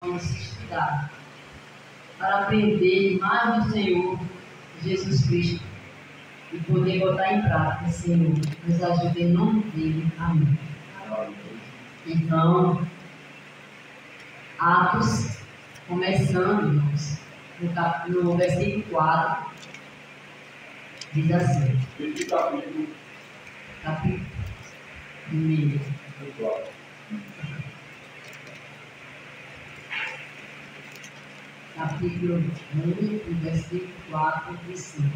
Vamos estudar para aprender mais do Senhor Jesus Cristo e poder botar em prática. Senhor, nos ajude em nome dele. Amém. Então, Atos, começando, irmãos, no versículo 4, diz assim. Capítulo 1. Capítulo 1, versículo 4 e 5.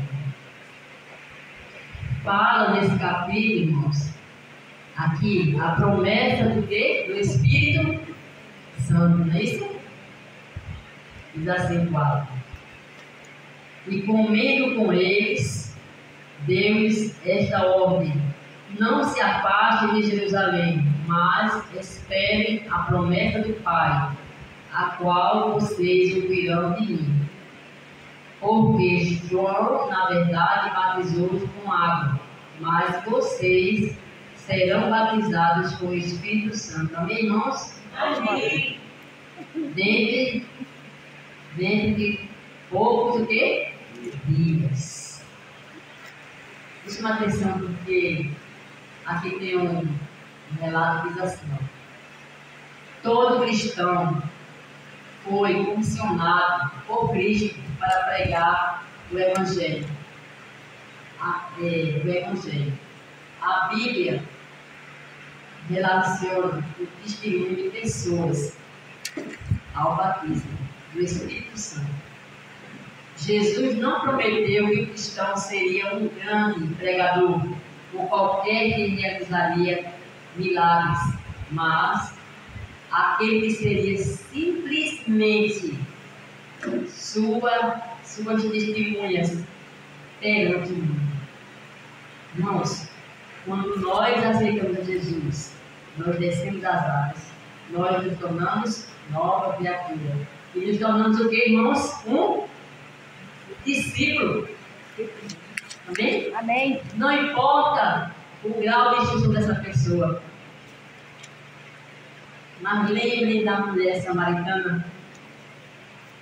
Fala nesse capítulo, irmãos, aqui, a promessa do quê? Do Espírito Santo, não é isso? Diz assim, 4. E comendo com eles, deu-lhes esta ordem: não se afastem de Jerusalém, mas esperem a promessa do Pai, a qual vocês ouvirão de mim. Porque João, na verdade, batizou-os com água, mas vocês serão batizados com o Espírito Santo. Amém, irmãos? Amém. Dentro de poucos o quê? Dias. Preste atenção, porque aqui tem um relato que diz assim: todo cristão foi comissionado por Cristo para pregar o Evangelho. A Bíblia relaciona o testemunho de pessoas ao batismo do Espírito Santo. Jesus não prometeu que o cristão seria um grande pregador ou qualquer que realizaria milagres, mas aquele que seria simplesmente suas testemunhas perante o mundo. Irmãos, quando nós aceitamos a Jesus, nós descemos das águas, nós nos tornamos nova criatura. E nos tornamos o que, irmãos? Um discípulo. Amém? Amém. Não importa o grau de instrução dessa pessoa. Mas lembrem da mulher samaritana.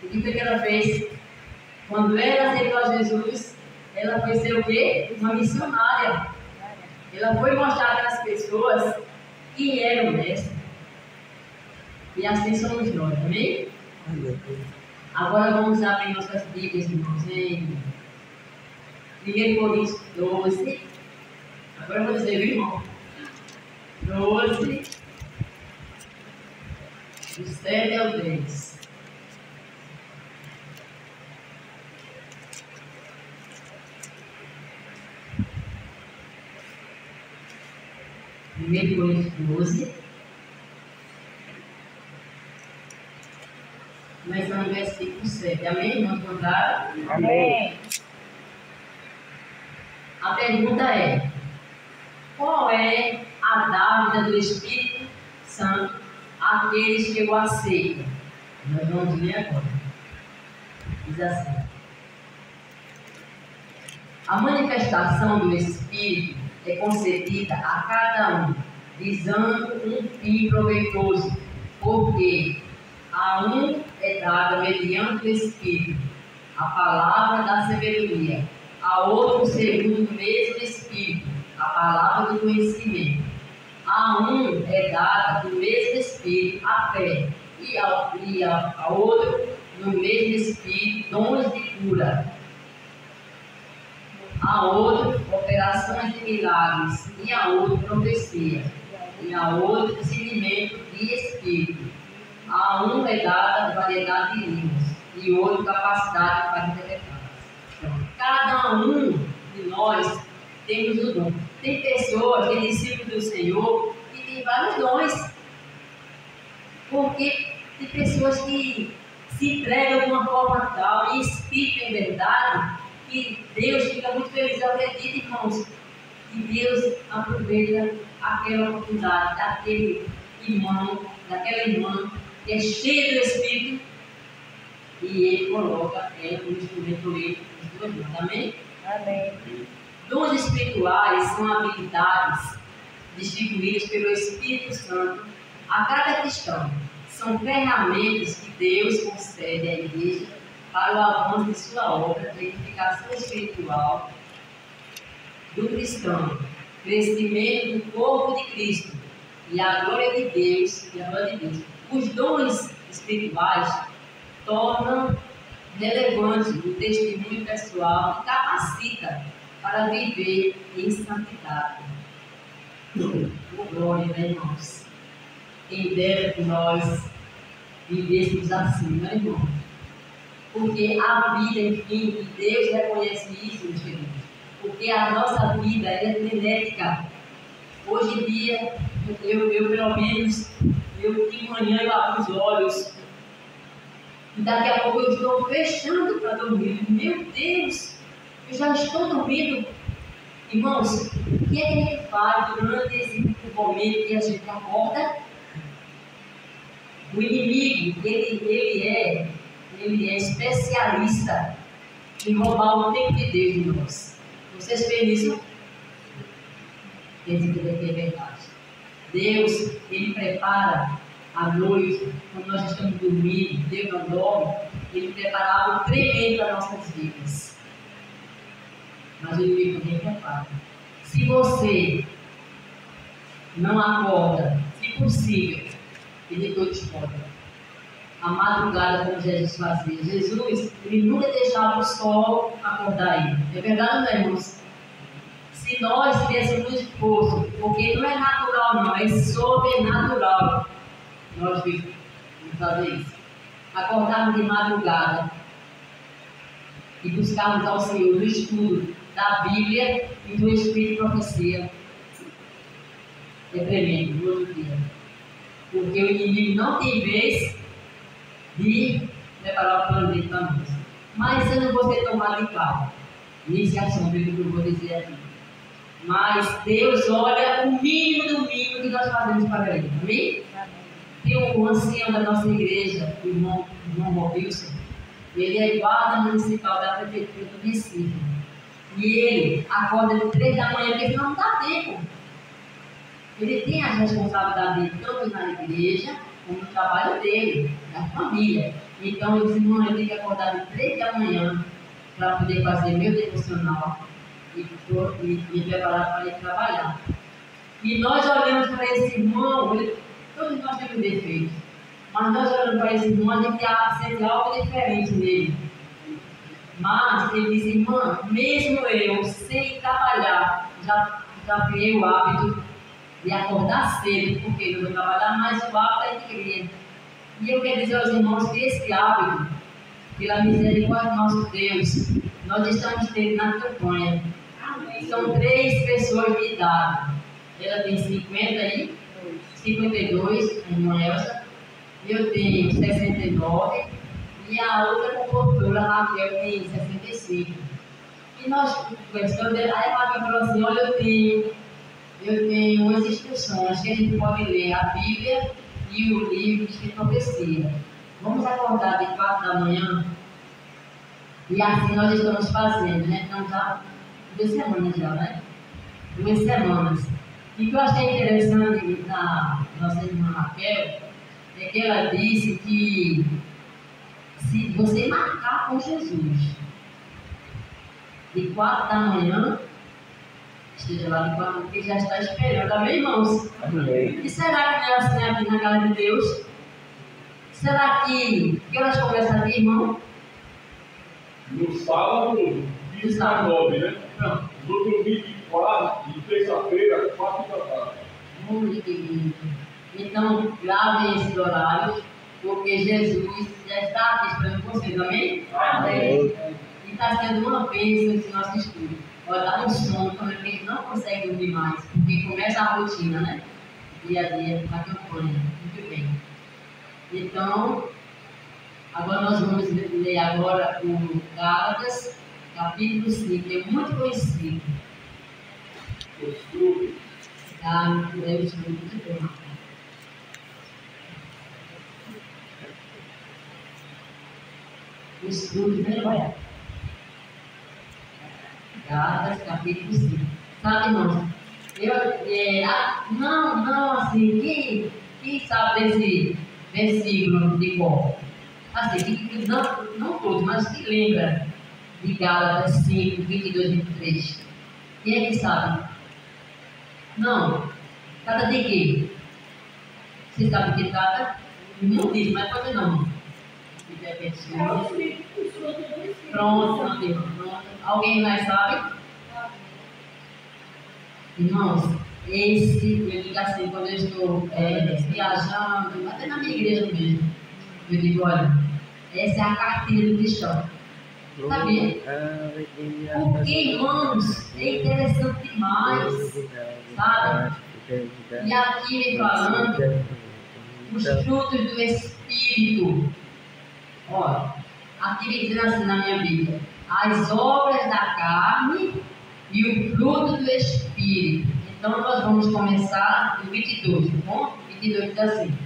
O que foi que ela fez? Quando ela aceitou a Jesus, ela foi ser o quê? Uma missionária. Ela foi mostrar para as pessoas quem era o Mestre. E assim somos nós, amém? Agora vamos abrir nossas Bíblias, irmãos, em 1 Coríntios 12. Agora eu vou dizer, irmão. 12. Do 7 ao 10. Primeiro Coríntios 12. Começando no versículo 7. Amém? Vamos contar? Amém. A pergunta é: qual é a dádiva do Espírito Santo àqueles que o aceitam? Nós vamos ler agora. Diz assim: a manifestação do Espírito é concedida a cada um, visando um fim proveitoso, porque a um é dada mediante o Espírito a palavra da sabedoria, a outro segundo o mesmo Espírito a palavra do conhecimento, a um é dada do mesmo Espírito a fé, e a outro no mesmo Espírito dons de cura, a outro operações de milagres, e a outro profecia, e a outro discernimento de Espírito. A um é dada variedade de línguas, e outro capacidade para interpretar. Então, cada um de nós temos o dom. Tem pessoas, tem discípulos do Senhor, que tem vários dons. Porque tem pessoas que se entregam de uma forma tal e explicam em verdade que Deus fica muito feliz. Eu acredito, irmãos, que Deus aproveita aquela oportunidade daquele irmão, daquela irmã que é cheia do Espírito, e Ele coloca ela como instrumento dele nas duas mãos. Amém? Amém. Dons espirituais são habilidades distribuídas pelo Espírito Santo a cada cristão, são ferramentas que Deus concede à igreja para o avanço de sua obra de edificação espiritual do cristão, crescimento do corpo de Cristo e a glória de Deus. Os dons espirituais tornam relevante o testemunho pessoal e capacita para viver em santidade. Glória, irmãos. Quem dera que nós vivêssemos assim, né, irmão? Porque a vida, enfim, Deus reconhece isso, meus queridos. Porque a nossa vida é frenética. Hoje em dia, eu pelo menos, de manhã eu abro os olhos e daqui a pouco eu estou fechando para dormir. Meu Deus, eu já estou dormindo. Irmãos, o que é que a gente faz durante esse momento que a gente acorda? O inimigo, ele é especialista em roubar o tempo de Deus de nós. Vocês veem isso? Quer dizer que é verdade. Deus, Ele prepara à noite, quando nós estamos dormindo, Deus não dorme, Ele prepara algo tremendo para nossas vidas. Mas o inimigo também prepara. Se você não acorda, se possível, Ele todo discorda. A madrugada, como Jesus fazia. Jesus, Ele nunca deixava o sol acordar Ele. É verdade, não é, irmãos? Se nós tivéssemos esforço, porque não é natural não, é sobrenatural, nós vamos fazer isso. Acordarmos de madrugada e buscarmos ao Senhor no estudo da Bíblia e do Espírito de Profecia. É tremendo, no outro dia. Porque o inimigo não tem vez de preparar o plano dele para nós. Mas eu não vou ser tomado de carro nesse assunto que eu vou dizer aqui. Mas Deus olha o mínimo do mínimo que nós fazemos para Ele. Amém? Tem um ancião da nossa igreja, o irmão Robinson. Ele é guarda municipal da prefeitura do Recife. E ele acorda de 3 da manhã, porque não dá tempo. Ele tem as responsabilidades tanto na igreja, como no trabalho dele, da família. Então, eu disse, irmão, eu tenho que acordar de 3 da manhã para poder fazer meu devocional e me preparar para ir trabalhar. E nós olhamos para esse irmão, todos nós temos defeitos, mas nós olhamos para esse irmão, a gente sente algo diferente nele. Mas ele disse, irmã, mesmo eu, sem trabalhar, já criei o hábito de acordar cedo, porque eu vou trabalhar, mas o hábito é de crer. E eu quero dizer aos irmãos que esse hábito, pela misericórdia do nosso Deus, nós estamos tendo na campanha. São 3 pessoas de idade. Ela tem 52, a irmã Elsa. Eu tenho 69. E a outra comportura, a Raquel, tem 65. E nós conversando, aí a Raquel falou assim, olha, eu tenho umas instruções que a gente pode ler a Bíblia e o livro de profecia. Vamos acordar de 4 da manhã? E assim nós estamos fazendo, né? Então já 2 semanas já, né? 2 semanas. E o que eu achei interessante na nossa irmã Raquel é que ela disse que se você marcar com Jesus de 4 da manhã, esteja lá de 4, porque já está esperando. Amém, irmãos? Amém. E será que não é assim aqui na casa de Deus? Será que horas começa aqui, irmão? No sábado, 19, né? Pronto. No domingo, 4, de terça-feira, 4 da tarde. Muito querido. Então, gravem esses horários, porque Jesus já está aqui esperando vocês, amém? Amém. E está sendo uma bênção esse nosso estudo. Olha, dá um sono quando a gente não consegue dormir mais, porque começa a rotina, né? Dia a dia, a campanha. Muito bem. Então, agora nós vamos ler agora o Gálatas, capítulo 5, que é muito conhecido. Os frutos. Tá? Eu estou muito bem. Os frutos, né? Olha. Gálatas, capítulo 5. Sabe, irmãos? Não, assim, quem sabe versículo de cor. Assim, que não todos, mas que lembra de Gálatas 5, 22 e 23. Quem é que sabe? Não. Trata de quê? Você sabe o que trata? Não diz, mas pode não. Pronto, meu Deus. Pronto. Alguém mais sabe? Irmãos, eu digo assim, quando eu estou viajando, até na minha igreja mesmo, eu digo, olha, essa é a cartilha do cristão. Sabia? Porque, irmãos, é interessante demais, sabe? E aqui me falando os frutos do Espírito. Olha, aqui me diz assim na minha Bíblia: as obras da carne e o fruto do Espírito. Então nós vamos começar no 22, tá bom? 22 diz assim: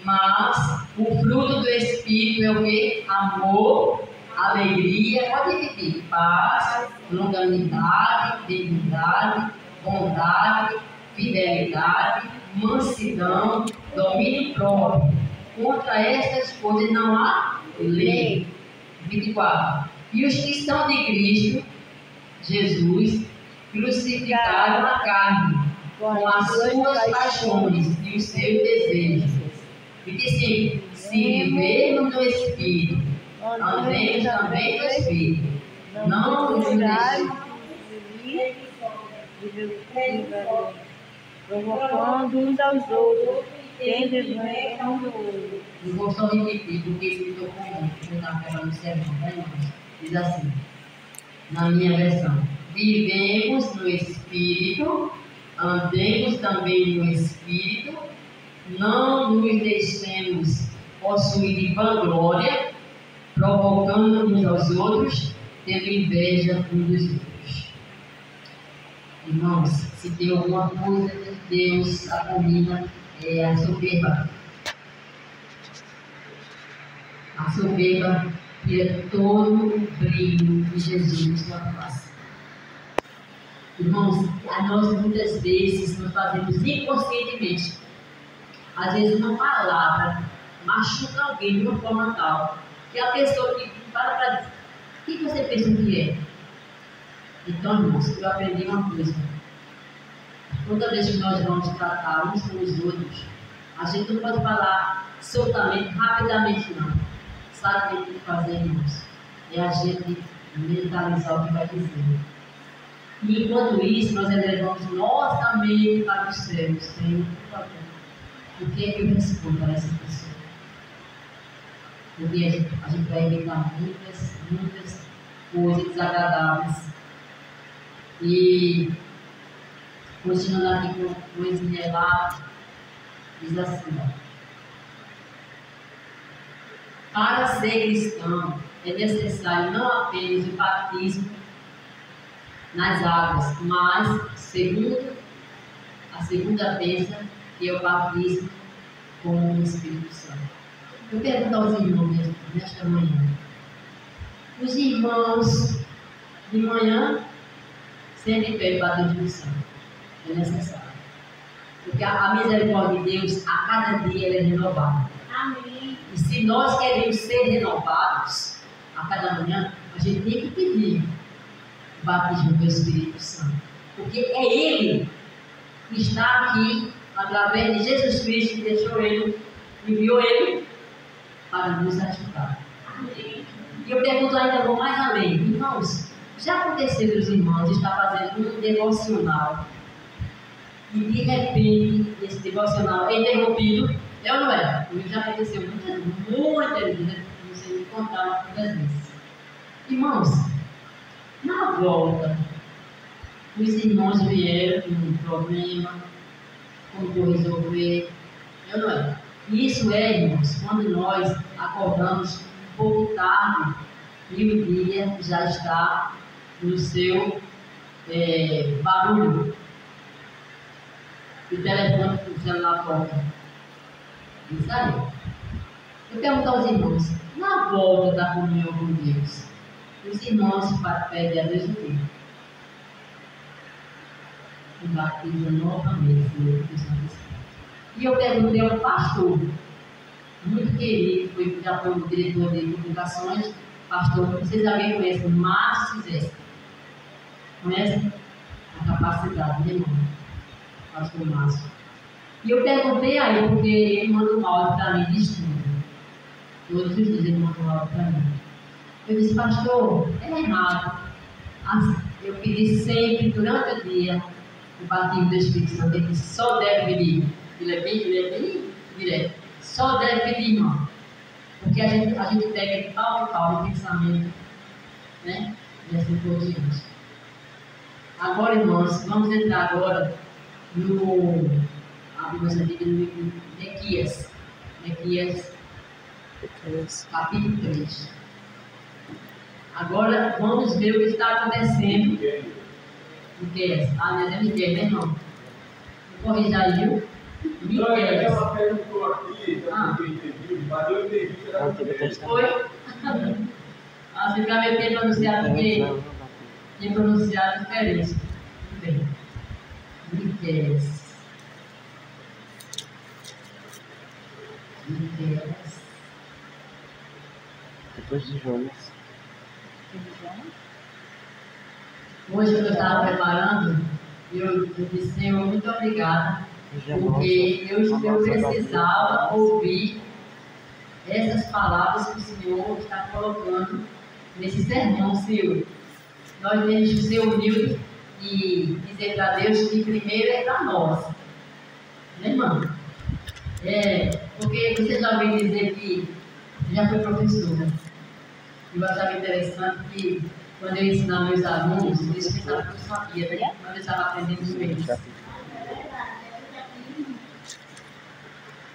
mas o fruto do Espírito é o que? Amor, alegria, pode repetir, paz, longanimidade, benignidade, bondade, fidelidade, mansidão, domínio próprio. Contra estas coisas não há lei. 24. E os que são de Cristo Jesus crucificaram a carne com as suas paixões e os seus desejos. 25. Se vivermos no Espírito, andemos também no Espírito. Não nos deixemos provocando uns aos outros, tendo vergonha um do outro. Eu vou só repetir, porque isso me tocou muito. Eu estava pegando o sermão, né, irmãos? Diz assim, na minha versão: vivemos no Espírito, andemos também no Espírito, não nos deixemos possuir de vanglória, provocando uns aos outros, tendo inveja uns dos outros. Irmãos, se tem alguma coisa que Deus abomina, é a soberba. A soberba tira todo o brilho de Jesus na face. Irmãos, nós muitas vezes nos fazemos inconscientemente. Às vezes uma palavra machuca alguém de uma forma tal que a pessoa que para dizer: o que você pensa que é? Então, irmãos, eu aprendi uma coisa. Toda vez que nós vamos tratar uns com os outros, a gente não pode falar soltamente, rapidamente, não. Sabe o que tem que fazer, irmãos? É a gente mentalizar o que vai dizer. E enquanto isso, nós elevamos nossa mente para os céus. Senhor, por favor, o que é que eu respondo a essa pessoa? Porque a gente vai evitar muitas coisas desagradáveis. E continuando aqui com esse relato, diz assim: para ser cristão é necessário não apenas o batismo nas águas, mas a segunda bênção, que é o batismo com o Espírito Santo. Eu pergunto aos irmãos nesta manhã: os irmãos de manhã sempre pedem o batismo do Santo. É necessário. Porque a misericórdia de Deus, a cada dia, ela é renovada. Amém. E se nós queremos ser renovados a cada manhã, a gente tem que pedir o batismo do Espírito Santo. Porque é Ele que está aqui, através de Jesus Cristo, que deixou Ele, enviou Ele para nos ajudar. Amém. E eu pergunto ainda, vou mais além. Irmãos, já aconteceu dos irmãos estar fazendo um devocional e de repente esse devocional é interrompido? É ou não é? Comigo já aconteceu muitas vezes, não sei me contar quantas vezes. Irmãos, na volta, os irmãos vieram com um problema, como vou resolver, é ou não é? Isso é, irmãos, quando nós acordamos um pouco tarde e o dia já está no seu barulho. O telefone, o celular toca. Isso aí. Eu pergunto aos irmãos: na volta da comunhão com Deus, os irmãos pedem a Deus o quê? O batismo novamente, Senhor. E eu perguntei ao pastor: muito querido, já foi o diretor de comunicações, pastor, vocês alguém conhecem, Márcio Cizé. Conhece? A capacidade, né, irmão? Pastor Márcio. E eu perguntei a ele, porque ele mandou um áudio para mim de estudo. Todos os dias ele mandou um áudio para mim. Eu disse, pastor, é errado. Eu pedi sempre, durante o dia, o batismo do Espírito Santo. Ele disse, só deve pedir. Ele é bem direto. Só deve pedir, irmão. Porque a gente pega de pau em pau o pensamento, né? E assim por diante. Agora, irmãos, vamos entrar agora no Miqueias. Miqueias, capítulo 3. Agora, vamos ver o que está acontecendo. Miqueias. Mas é Miqueias, né, irmão? Vou corrigir aí, viu? Miqueias. Ela perguntou aqui, eu entendi, mas eu entendi que era Miqueias. Foi? Você vai ver bem pronunciado porque tem pronunciado diferente. Muito bem. Miqueias. Miqueias. Depois de Jonas. Hoje eu estava preparando e eu disse, Senhor, muito obrigada, porque eu precisava ouvir essas palavras que o Senhor está colocando nesse sermão, Senhor. Nós temos que ser humildes e dizer para Deus que primeiro é para nós. Né, irmão? Porque você já ouviu dizer que já foi professora. Eu achava interessante que quando eu ensinava meus alunos, eles pensavam que eu sabia, né? Quando eu estava aprendendo com eles.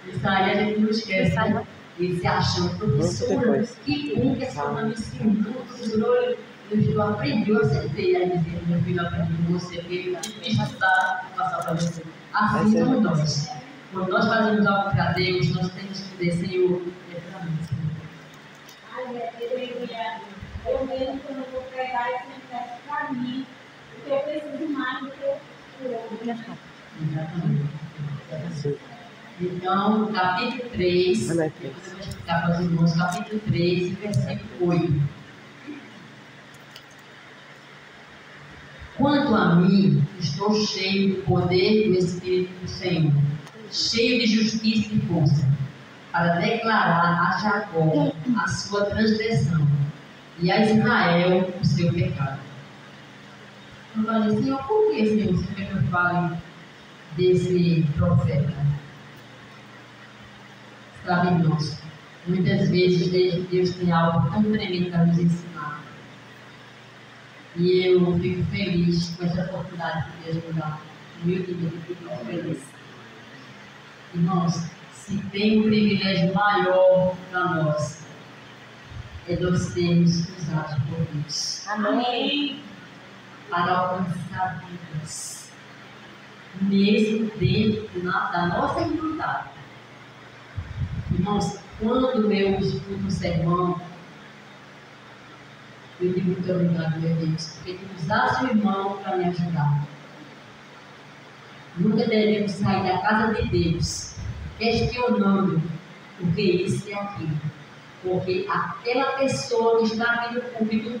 Isso aí a gente não esquece, né? Eles se acham professora. Que bom que essa dona me ensinou, professora. Eu aprendi, eu acertei. Aí dizia, meu filho aprendeu com você, porque ele está passar para você. Assim somos nós. Quando nós fazemos algo para Deus, nós temos que dizer, Senhor, é para mim, Senhor. Eu mesmo, quando eu vou pregar, isso acontece para mim, porque eu preciso mais do que o outro. Exatamente. Então, capítulo 3, depois eu vou explicar para os irmãos, capítulo 3, versículo 8. Quanto a mim, estou cheio do poder do Espírito do Senhor, cheio de justiça e força, para declarar a Jacó a sua transgressão e a Israel o seu pecado. Eu falei, Senhor, por que, Senhor, você quer que eu fale desse profeta? Sabe, irmãos, muitas vezes Deus tem algo tão tremendo para nos ensinar. E eu fico feliz com essa oportunidade que Deus me dá. Humildemente, fico muito feliz. Irmãos, se tem um privilégio maior para nós, é nós sermos usados por Deus. Amém. Para alcançar vidas, mesmo dentro da nossa irmandade. Irmãos, quando eu escuto um sermão, eu digo muito obrigado, meu Deus, porque tu usaste o irmão para me ajudar. Nunca devemos sair da casa de Deus questionando o que é isso e aquilo. Porque aquela pessoa que está aqui no público,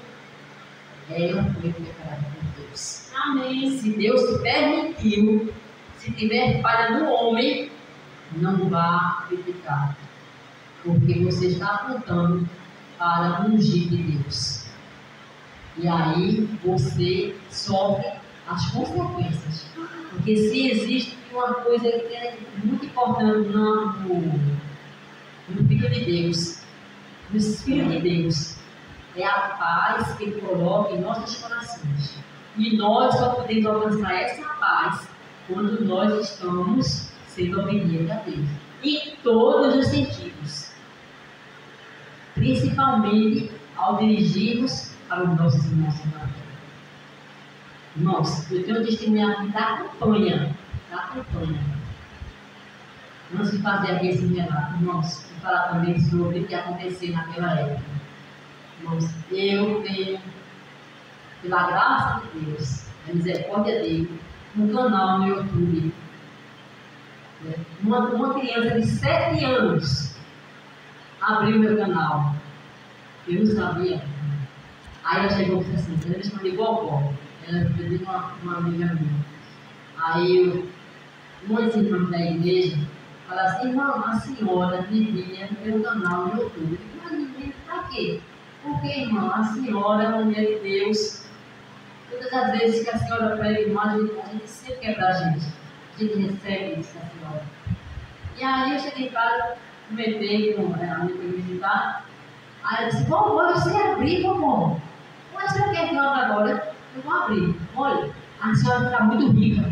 ela foi preparada por Deus. Amém. Se Deus permitiu, se tiver falha no homem, não vá criticar. Porque você está apontando para o ungir de Deus. E aí você sofre as consequências. Porque se existe uma coisa que é muito importante no Filho de Deus, no Espírito de Deus, é a paz que Ele coloca em nossos corações. E nós só podemos alcançar essa paz quando nós estamos sendo obedientes a Deus. Em todos os sentidos. Principalmente ao dirigirmos para os nossos irmãos e irmãs. Irmãos, eu tenho um testemunho aqui da campanha. Antes de fazer aqui esse relato, irmãos, vou falar também sobre o que aconteceu naquela época. Irmãos, eu tenho, pela graça de Deus, a misericórdia dele, um canal no YouTube. Uma criança de 7 anos abri o meu canal. Eu não sabia. Aí ela chegou e disse assim, ela me chamou de vovó. Ela pediu uma amiga minha. Aí muitos irmãos da igreja falaram assim, irmão, a senhora devia no meu canal no YouTube. Mas ninguém para quê? Porque, irmão, a senhora é uma mulher de Deus. Todas as vezes que a senhora prega, irmão, a gente sempre quer pra gente. A gente recebe isso da senhora. E aí eu cheguei em casa, comentei com a minha visitar. Aí ela disse, vovó, eu sei abrir, vovó. Mas se eu quero agora, eu vou abrir. Olha, a senhora está muito rica.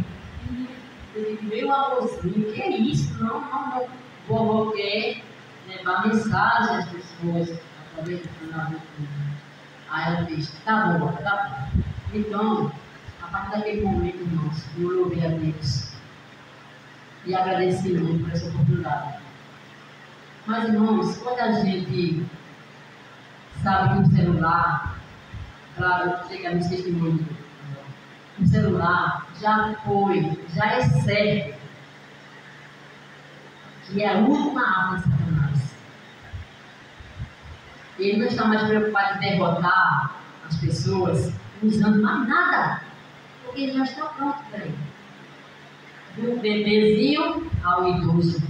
Eu digo, meu amorzinho, que é isso? Não. Vovó quer levar mensagem às pessoas através do canal. Aí ela disse, tá bom. Então, a partir daquele momento, irmãos, eu louvei a Deus. E agradeci muito por essa oportunidade. Mas, irmãos, quando a gente sabe que o celular, claro, chega nos testemunhos, o celular já é certo que é a última arma de Satanás. Ele não está mais preocupado em derrotar as pessoas usando mais nada, porque ele já está pronto para ele. Do bebezinho ao idoso.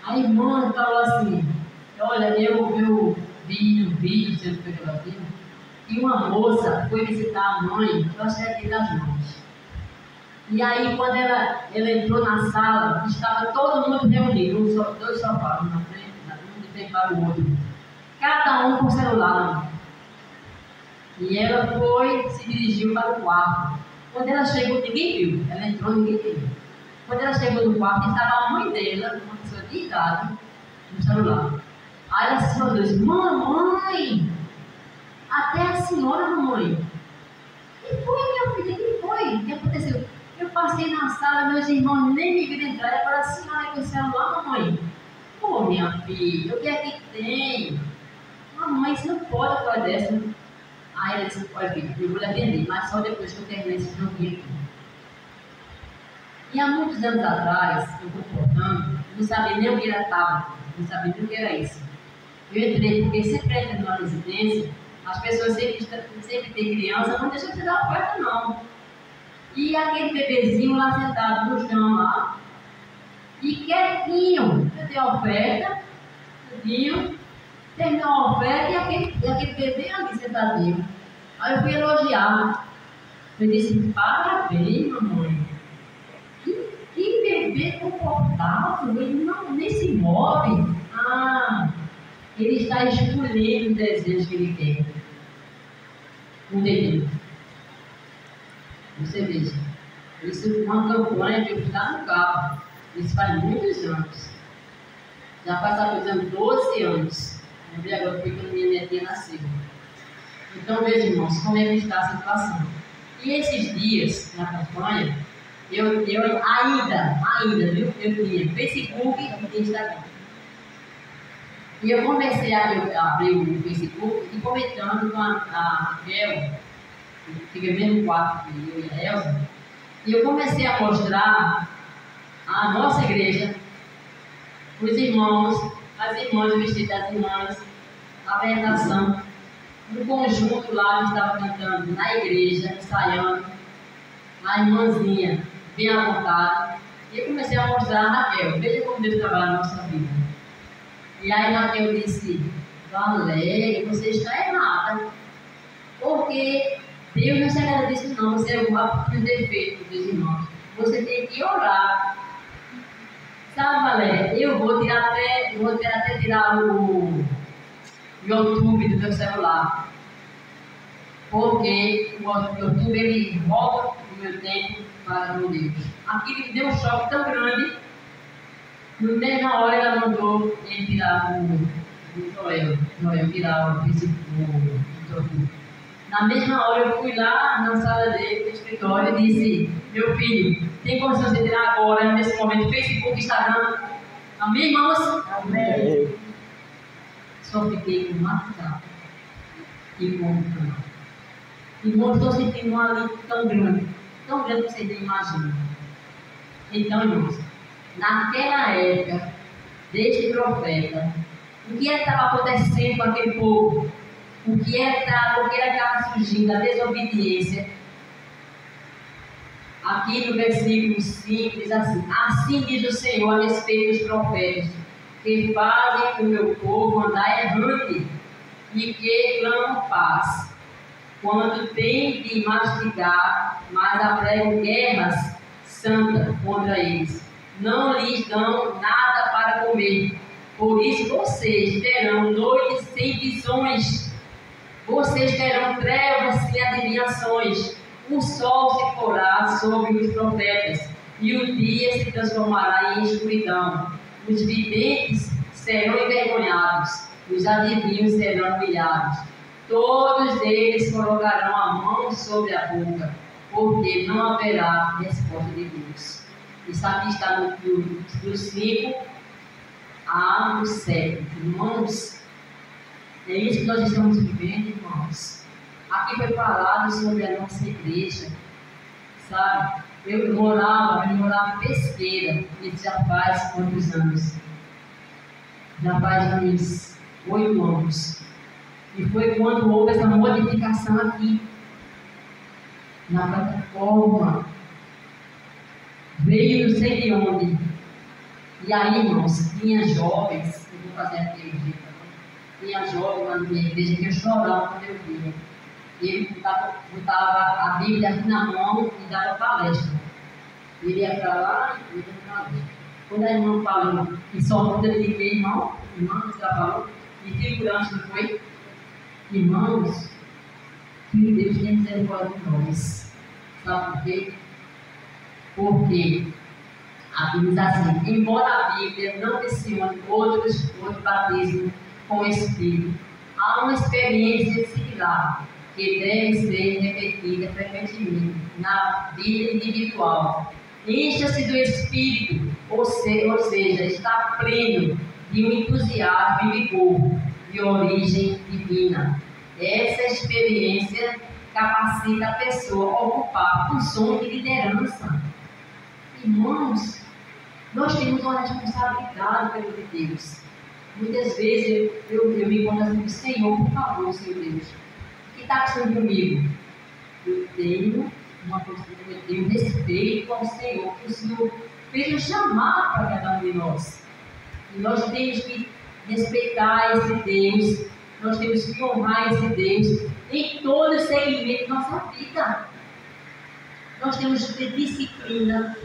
A irmã falou assim, olha, eu vi no vídeo, sendo pegativo, e uma moça foi visitar a mãe, eu acho que era aqui das mãos. E aí, quando ela entrou na sala, estava todo mundo reunido, dois sofás, na frente, um de frente para o outro. Cada um com o celular na mão. E ela se dirigiu para o quarto. Quando ela chegou, ninguém viu. Ela entrou, ninguém viu. Quando ela chegou no quarto, estava a mãe dela, uma pessoa de idade, no celular. Aí ela se falou, disse, mamãe, até a senhora, mamãe. O que foi, minha filha? O que foi? O que aconteceu? Eu passei na sala, meus irmãos nem me viram entrar. Eu falei, a senhora com o celular, mamãe? Pô, minha filha, o que é que tem? Mamãe, você não pode falar dessa. Aí ela disse, olha, filho, eu vou lhe atender, mas só depois que eu terminei esse joguinho aqui. E há muitos anos atrás, eu comportando, eu não sabia nem o que era tablet, não sabia nem o que era isso. Eu entrei, porque sempre entra numa residência, as pessoas sempre têm criança, não deixam de dar oferta, não. E aquele bebezinho lá sentado no chão lá, e quietinho, eu dei a oferta, tudinho, terminou a oferta e aquele bebê ali sentadinho. Aí eu fui elogiar. Eu disse, parabéns, mamãe. Que bebê confortável, ele nem se move. Ah, ele está escolhendo os desejos que ele tem. Um bebê. Você veja. Isso é uma campanha que está no carro. Isso faz muitos anos. Já faz, por exemplo, 12 anos. Lembrei agora porque minha netinha nasceu. Então, veja, irmãos, como é que está a situação. E esses dias, na campanha, eu ainda, viu? Eu tinha Facebook e Instagram. E eu comecei a abrir o Facebook e comentando com a Raquel, que fica no mesmo quarto que eu e a Elza, e eu comecei a mostrar a nossa igreja, os irmãos, as irmãs, o vestido das irmãs, a apresentação, um conjunto lá que estava cantando na igreja, ensaiando, a irmãzinha, bem à vontade. E eu comecei a mostrar a Raquel, veja como Deus trabalha na nossa vida. E aí a Raquel disse, Valéria, você está errada, porque Deus não se agrada disso não, você é o ápice dos defeitos dos irmãos. Você tem que orar. Sabe, Valéria, eu vou até tirar o YouTube do meu celular, porque o YouTube ele rouba o meu tempo para meu Deus. Aquilo me deu um choque tão grande, no mesma hora ela mandou ele tirar o Joel tirar o YouTube. Na mesma hora eu fui lá na sala dele, no escritório, e disse, meu filho, tem condição de tirar agora, nesse momento, Facebook, Instagram? Amém, irmãos? Amém. Só fiquei com o WhatsApp e com o canal. Irmãos, estou sentindo um alívio tão grande que vocês nem imaginam. Então, irmãos, naquela época, deste profeta. O que estava acontecendo com aquele povo? O que estava surgindo? A desobediência. Aqui no versículo 5 diz assim: assim diz o Senhor a respeito dos profetas, que fazem o meu povo andar errante e que clamam paz, quando tem de mastigar, mas apregam guerras santas contra eles. Não lhes dão nada para comer. Por isso vocês terão noites sem visões, vocês terão trevas sem adivinhações. O sol se porá sobre os profetas, e o dia se transformará em escuridão. Os videntes serão envergonhados, os adivinhos serão humilhados. Todos eles colocarão a mão sobre a boca, porque não haverá resposta de Deus. Isso aqui está no 5 a 7. Irmãos, é isso que nós estamos vivendo, irmãos. Aqui foi falado sobre a nossa igreja, sabe? Eu morava em Pesqueira, isso já faz quantos anos? Já faz uns 8 anos. E foi quando houve essa modificação aqui, na plataforma. Veio não sei de onde. E aí, irmãos, tinha jovens, eu vou fazer aqui o jeito, tinha jovens na minha igreja que eu chorava quando eu via. Ele botava a Bíblia aqui na mão e dava palestra. Ele ia para lá e ia para lá. Quando a irmã falou que só muda de ver, irmã, você já falou, e figurante não foi? Irmãos, que Deus tem misericórdia de nós. Sabe por quê? Porque a Bíblia diz assim: embora a Bíblia não mencione outros batismos com o Espírito, há uma experiência similar que deve ser repetida frequentemente na vida individual. Encha-se do Espírito, ou seja, está pleno de um entusiasmo e vigor de origem divina. Essa experiência capacita a pessoa a ocupar funções de liderança. Irmãos, nós temos uma responsabilidade pelo de Deus. Muitas vezes eu me encontro assim: Senhor, por favor, Senhor Deus, o que está acontecendo comigo? Eu tenho respeito ao Senhor, que o Senhor fez um chamado para cada um de nós. E nós temos que respeitar esse Deus, nós temos que honrar esse Deus em todo o segmento da nossa vida. Nós temos que ter disciplina,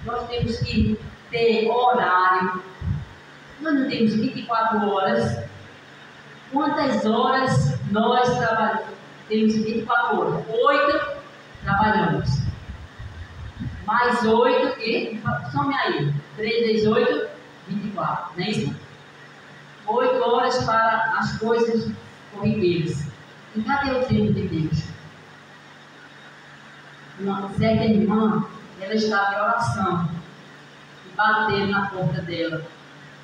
nós temos que ter horário. Nós não temos 24 horas. Quantas horas nós trabalhamos? Temos 24 horas. 8 trabalhamos. Mais 8 que? Some aí. 3 vezes 8, 24. Não é isso? 8 horas para as coisas corriqueiras. E cadê o tempo de Deus? Uma certa irmã, ela estava em oração. E bateram na porta dela.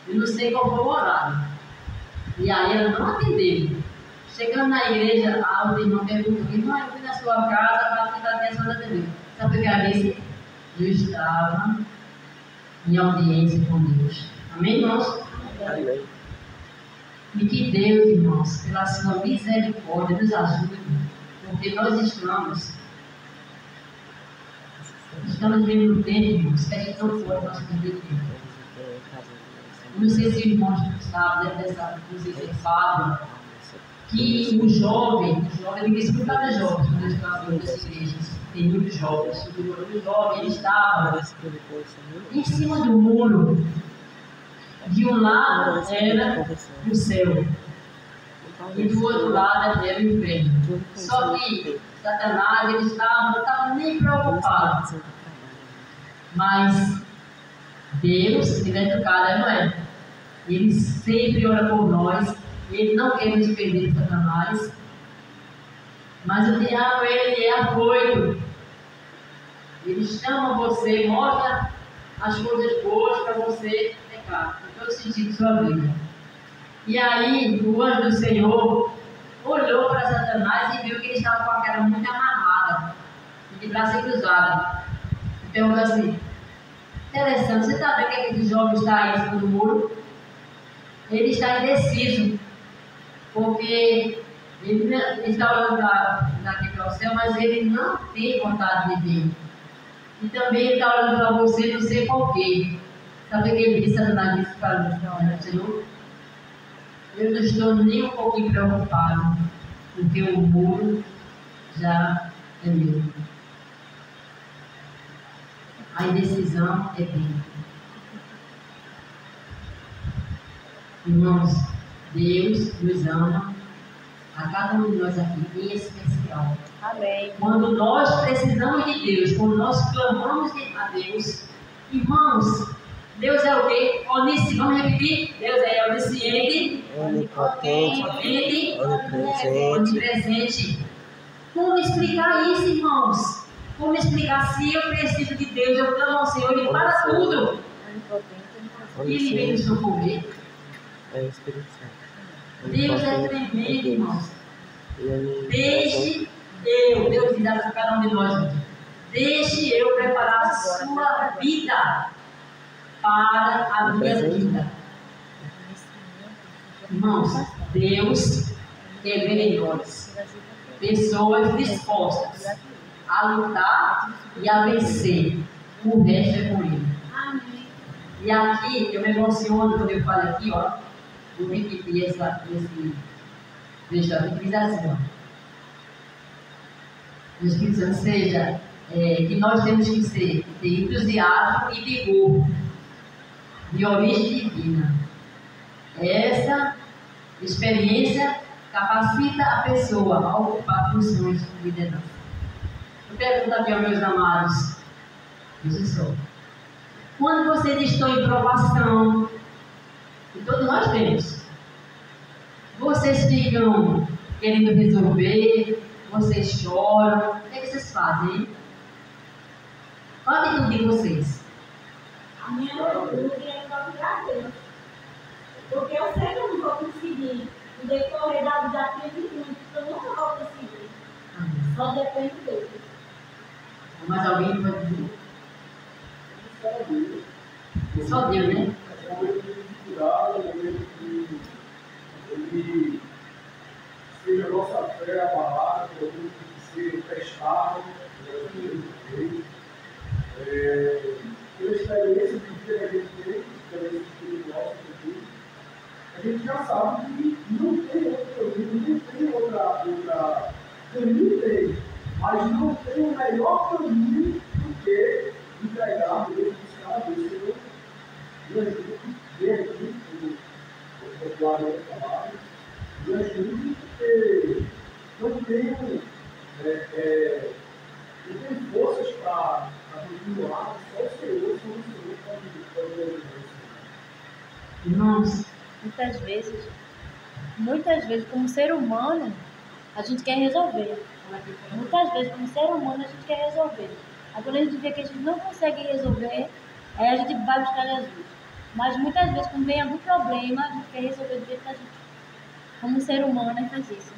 Eu não sei qual foi o horário. E aí ela não atendeu. Chegando na igreja, a outra irmã perguntou: irmã, eu fui na sua casa, bati na atenção da TV. Sabe o que ela disse? Eu estava em audiência com Deus. Amém, irmãos? Amém. E que Deus, irmãos, pela sua misericórdia, nos ajude, porque nós estamos vivendo um tempo, irmãos, que a gente não pode mais perder tempo. Não sei se os irmãos sabem dessa fala que o jovem, eu disse por cada jovem, quando eu estava nas igrejas, tem muitos jovens, o jovem ele estava em cima do muro. De um lado era o céu, e do outro lado era o inferno. Só que Satanás, ele não estava nem preocupado. Mas Deus, se tiver tocado, não é? Ele sempre ora por nós. Ele não quer nos perder de Satanás. Mas o diabo, ele é afoito. Ele chama você, mostra as coisas boas para você pecar, em todo sentido de sua vida. E aí, o anjo do Senhor olhou para Satanás e viu que ele estava com a cara muito amarrada, de braço cruzado. E perguntou assim: interessante, você está vendo que aquele jovem está aí em cima do muro? ele está indeciso, porque ele está olhando daqui para o céu, mas ele não tem vontade de vir. E também ele está olhando para você, não sei porquê. Sabe o que ele disse? Satanás disse para o Senhor? Eu não estou nem um pouquinho preocupado, porque o muro já é meu. A indecisão é dele. Irmãos, Deus nos ama, a cada um de nós aqui, em especial. Amém. Quando nós precisamos de Deus, quando nós clamamos a Deus, irmãos, Deus é o quê? Onisciente. Vamos repetir? Deus é onisciente, Onipotente, onipresente. Como explicar isso, irmãos? Como explicar se eu preciso de Deus, eu clamo ao Senhor, Ele para tudo. E Ele vem nos socorrer. É o Espírito Santo. Deus é tremendo, irmãos. Deixe eu, Deus diz a cada um de nós, deixe eu preparar a sua vida para a minha vida. Irmãos, Deus quer ver em nós pessoas dispostas a lutar e a vencer. O resto é com Ele. Amém. E aqui, eu me emociono quando eu falo aqui, ó. Vou repetir esse texto aqui, que diz assim, ó. O Espírito Santo seja que nós temos que ser de entusiasmo e vigor, de origem divina. Essa experiência capacita a pessoa a ocupar funções de liderança. Eu pergunto aqui aos meus amados, isso só. Quando vocês estão em provação, e todos nós temos, vocês ficam querendo resolver, vocês choram, o que vocês fazem? Qual a atitude de vocês? A minha atitude é procurar Deus. Porque eu sei que eu não vou conseguir no decorrer da vida aqui muito, eu nunca vou conseguir. Só depende dele. Mas alguém pode dizer? Só Deus, né? É um momento de dificuldade, é um momento que ele seja a nossa fé abalada, que a gente tem que ser testado, pela experiência de vida que a gente tem, experiência espiritual que a gente já sabe que não tem outro caminho, não tem outra caminho tem, mas não tem o melhor caminho do que entregar a Deus, buscar a Deus. E a gente vê aqui, o popular da palavra, e a gente não tem forças para continuar, só o Senhor pode resolver. Irmãos, muitas vezes, como ser humano, a gente quer resolver. Muitas vezes, como ser humano, a gente quer resolver. Aí, quando a gente vê que a gente não consegue resolver, aí a gente vai buscar Jesus. Mas muitas vezes, quando vem algum problema, a gente quer resolver do jeito que a gente, como ser humano, a gente faz isso.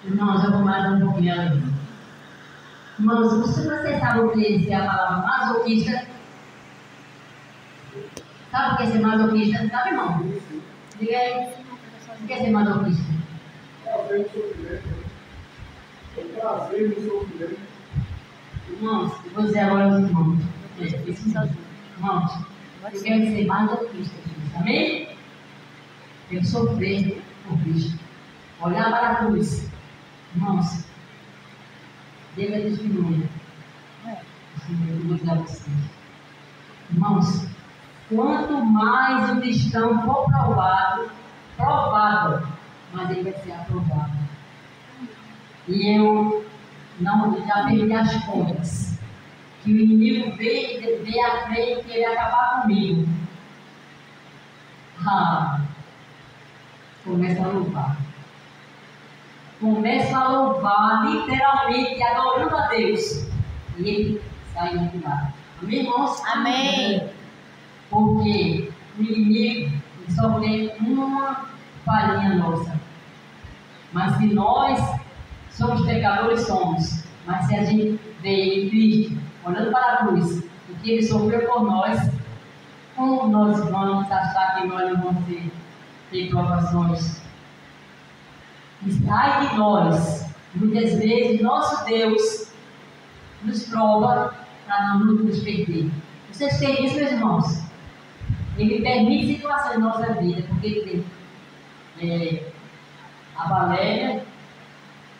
irmãos, eu vou mais um pouquinho além. Irmãos, vocês sabem o que é a palavra masoquista? Sabe o que é ser masoquista? Sabe, irmão? Diga aí. O que é ser masoquista? Prazer no sofrimento. O prazer no sofrimento. Irmãos, eu vou dizer agora aos irmãos. Irmãos, eu quero ser masoquista. Amém? Eu sofrer por Cristo. Olhar para a cruz. Irmãos, Deus é testemunha. Eu vou dizer a vocês. Irmãos, quanto mais o cristão for provado, mas ele vai ser aprovado. E eu já perdi as contas. Que o inimigo veio a crer que ele ia acabar comigo. Começa a louvar. Começa a louvar, literalmente, adorando a Deus. E ele sai do lado. Amém, irmãos? Amém. Porque o inimigo só tem uma palhinha nossa. Mas se nós somos pecadores, somos. Mas se a gente vê em Cristo, olhando para a cruz, o que Ele sofreu por nós, como nós vamos achar que nós não vamos ser tem provações. Ai de nós, muitas vezes nosso Deus nos prova para não nos perder. Vocês têm isso, meus irmãos? Ele permite situações na nossa vida, porque ele tem a Valéria,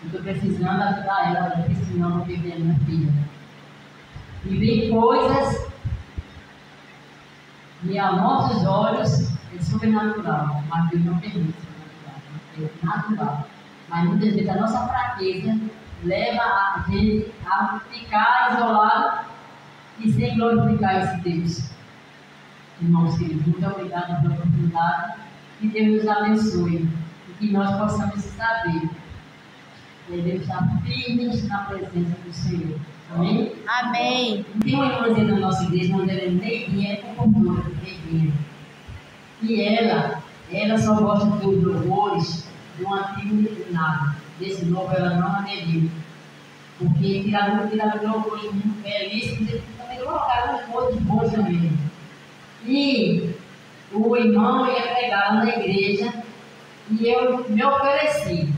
eu estou precisando ajudar ela, porque senão vou perder a minha filha. E vem coisas e aos nossos olhos é sobrenatural, mas Deus não permite sobrenatural, é natural. Mas muitas vezes a nossa fraqueza leva a gente a ficar isolado e sem glorificar esse Deus. Irmãos queridos, muito obrigado pela oportunidade, que Deus nos abençoe e que nós possamos saber que Deus está firme na presença do Senhor. Amém? Amém. Tem uma irmãzinha na nossa igreja, onde ela é neguinha, é compositora de neguinha. E ela só gosta dos louvores do antigo nada. Desse novo ela não aderiu. Porque tiraram louvores muito belíssimos e também colocaram os outros bons também. E o irmão ia pregar na igreja e eu me ofereci.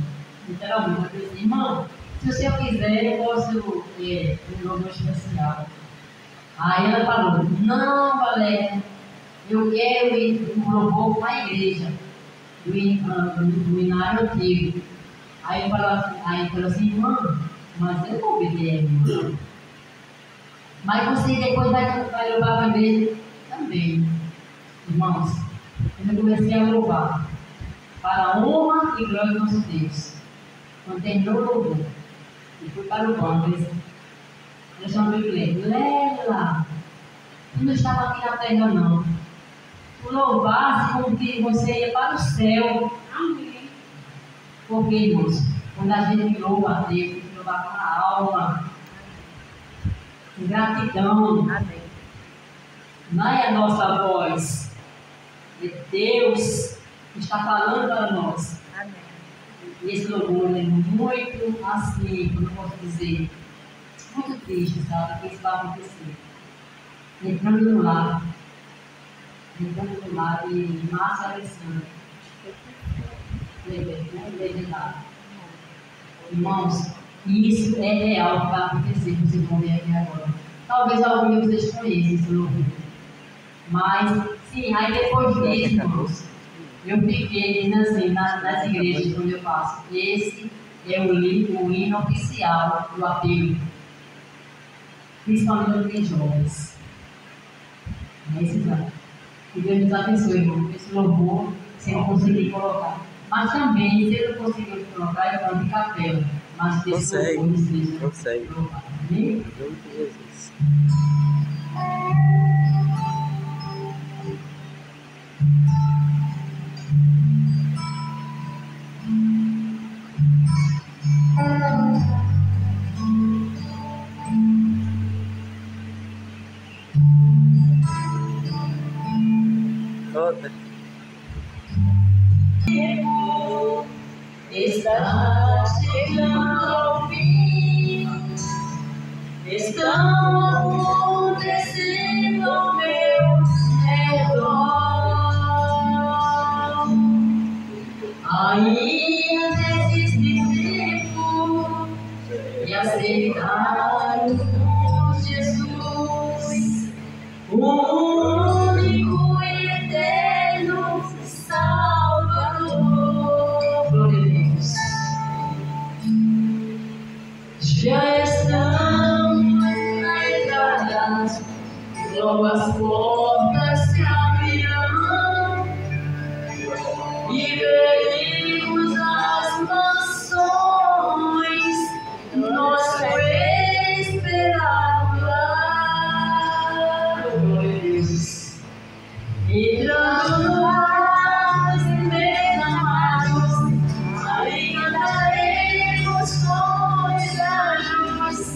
Literalmente, eu falei assim, irmão, se o senhor quiser, eu posso um louvor especial. Aí ela falou, não, Valéria, eu quero ir um louvor para a igreja, do inário antigo. Aí eu falou assim, irmã, mas eu vou obedecer, irmã. Mas você depois vai louvar para a igreja também. Irmãos, eu comecei a louvar para a honra e glória do nosso Deus. Quando terminou o louvor, eu fui para o banco, ela chamou o Lela, Lela, tu não estava aqui na terra não. Tu louvasse como que você ia para o céu. Amém. Porque, irmãos, quando a gente louva a Deus, tem que louvar com a alma, com gratidão. Amém. Não é a nossa voz, é Deus que está falando para nós. Amém. E esse louvor é muito assim, como eu posso dizer, muito triste, sabe? Que isso vai acontecer. Entrando no lar e Márcia Alessandra. Irmãos, isso é real que vai acontecer, vocês vão ver aqui agora. Talvez alguns de vocês conheçam esse louvor. Mas, sim, aí depois disso, irmãos, eu fiquei dizendo assim, nas igrejas onde eu faço, esse é o hino oficial do apelo, principalmente onde tem jovens. É esse exato. Que Deus nos abençoe, irmão, esse louvor, se eu conseguir colocar. Mas também, se eu não conseguir colocar, eu vou de capela. Mas que esse louvor seja colocado. Amém? Em nome de Jesus. Está chegando ao fim, estão acontecendo ao meu redor. Ainda existe tempo de aceitar o Jesus, o único e eterno Salvador. Já estamos na entrada, logo as portas se abrirão e veremos as mansões, nosso esperado lar. Entrando no ar, meus amados, aí cantaremos com os anjos,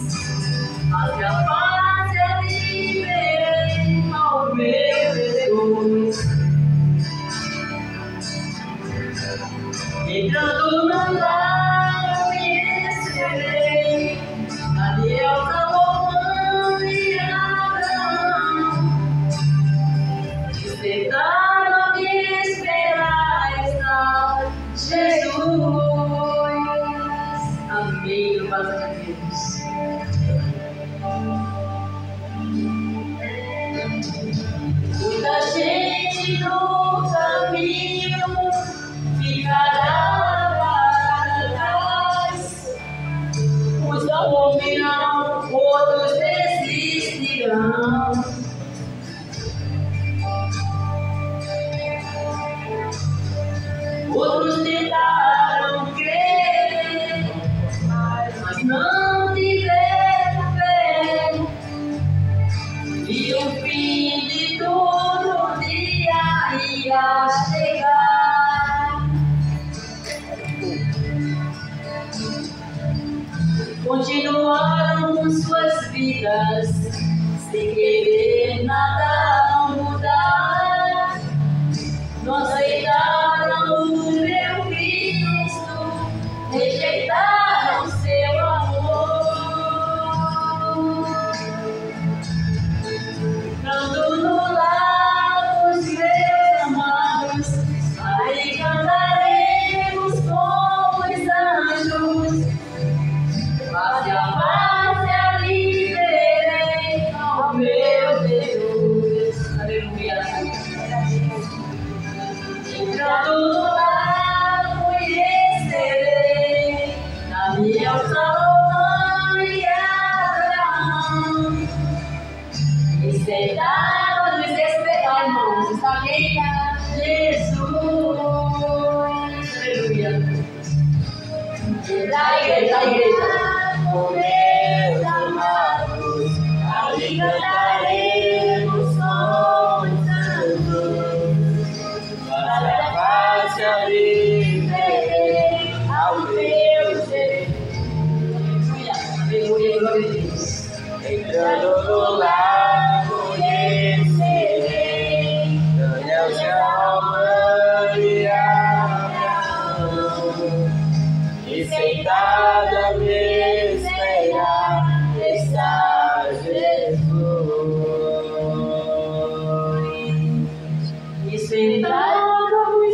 mas a paz é livre ao meu Jesus. Entrando no lar, me esperei, adeus a Romão e Abraão. Esperar, me esperar, Amém, louvado seja Deus. Muita gente no caminho ficará para trás. Uns não ouvirão, outros desistirão. Outros tentaram crer, mas não tiveram fé. E o fim de todo dia irá chegar. Continuaram suas vidas sem querer nada mudar. Não aceitaram o meu Cristo, rejeitaram seu amor. Quando no lar dos meus amados, aí cantaremos com os anjos. Face a face ali verei ao meu Deus. Aleluia. Entrando no lar conhecerei Daniel, Salomão e Abraão. E sentados nos esperar, irmãos, está bem? Jesus. Aleluia. Da igreja. Com meus amados, ali cantaremos com os anjos. Face a face ali verei ao meu Jesus. Aleluia, glória a Deus. Entrando no lar conhecerei Daniel, Salomão e Abraão. E sentado a me esperar está Jesus. E sentado a me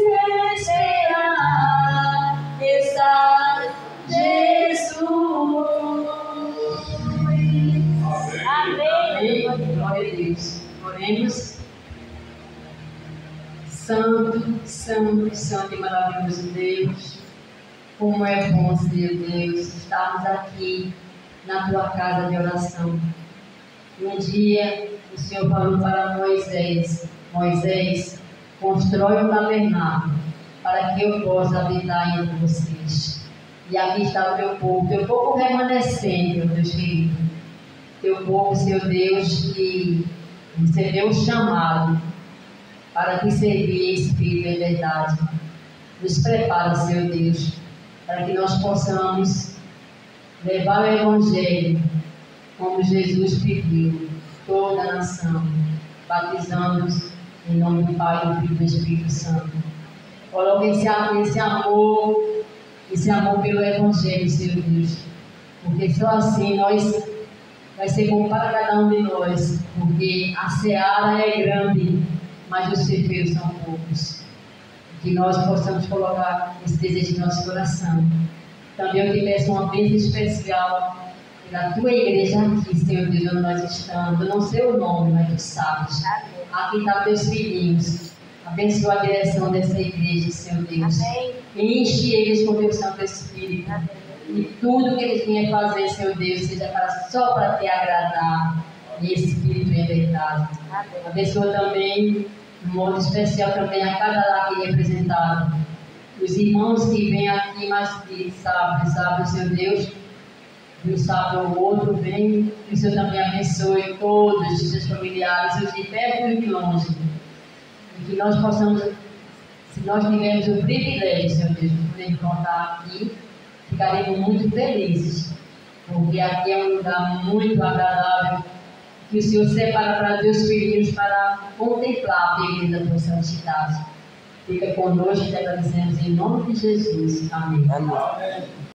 esperar está Jesus. Amém. Glória a Deus. Oremos. Santo, santo, santo e maravilhoso Deus. Como é bom, Senhor Deus, estarmos aqui na tua casa de oração. Um dia o Senhor falou para Moisés: Moisés, constrói um tabernáculo para que eu possa habitar entre vocês. E aqui está o teu povo remanescente, meu Deus querido. Teu povo, Senhor Deus, que recebeu o chamado para te servir em espírito e verdade. Nos prepara, Senhor Deus, para que nós possamos levar o Evangelho, como Jesus pediu, toda a nação, batizando-os em nome do Pai, do Filho e do Espírito Santo. Coloque esse amor pelo Evangelho, Senhor Deus, porque só assim vai ser bom para cada um de nós, porque a seara é grande, mas os ceifeiros são poucos. Que nós possamos colocar esse desejo no nosso coração. Também eu te peço uma bênção especial pela tua igreja aqui, Senhor Deus, onde nós estamos. Eu não sei o nome, mas tu sabes. Aqui estão teus filhinhos. Abençoa a direção dessa igreja, Senhor Deus. Amém. Enche eles com teu Santo Espírito. Amém. E tudo que eles venham fazer, Senhor Deus, seja só para te agradar. Em espírito e verdade. Abençoa também de modo especial também a cada lar aqui representado. Os irmãos que vêm aqui, mas que sabem, Senhor Deus, de um sábado ao outro, vem, que o Senhor também abençoe todos os seus familiares, os de perto e de longe. E que nós possamos, se nós tivermos o privilégio, Senhor Deus, de poder contar aqui, ficaremos muito felizes, porque aqui é um lugar muito agradável, que o Senhor separa para teus filhos para contemplar a beleza da tua santidade. Fica conosco e te agradecemos em nome de Jesus. Amém. Amém.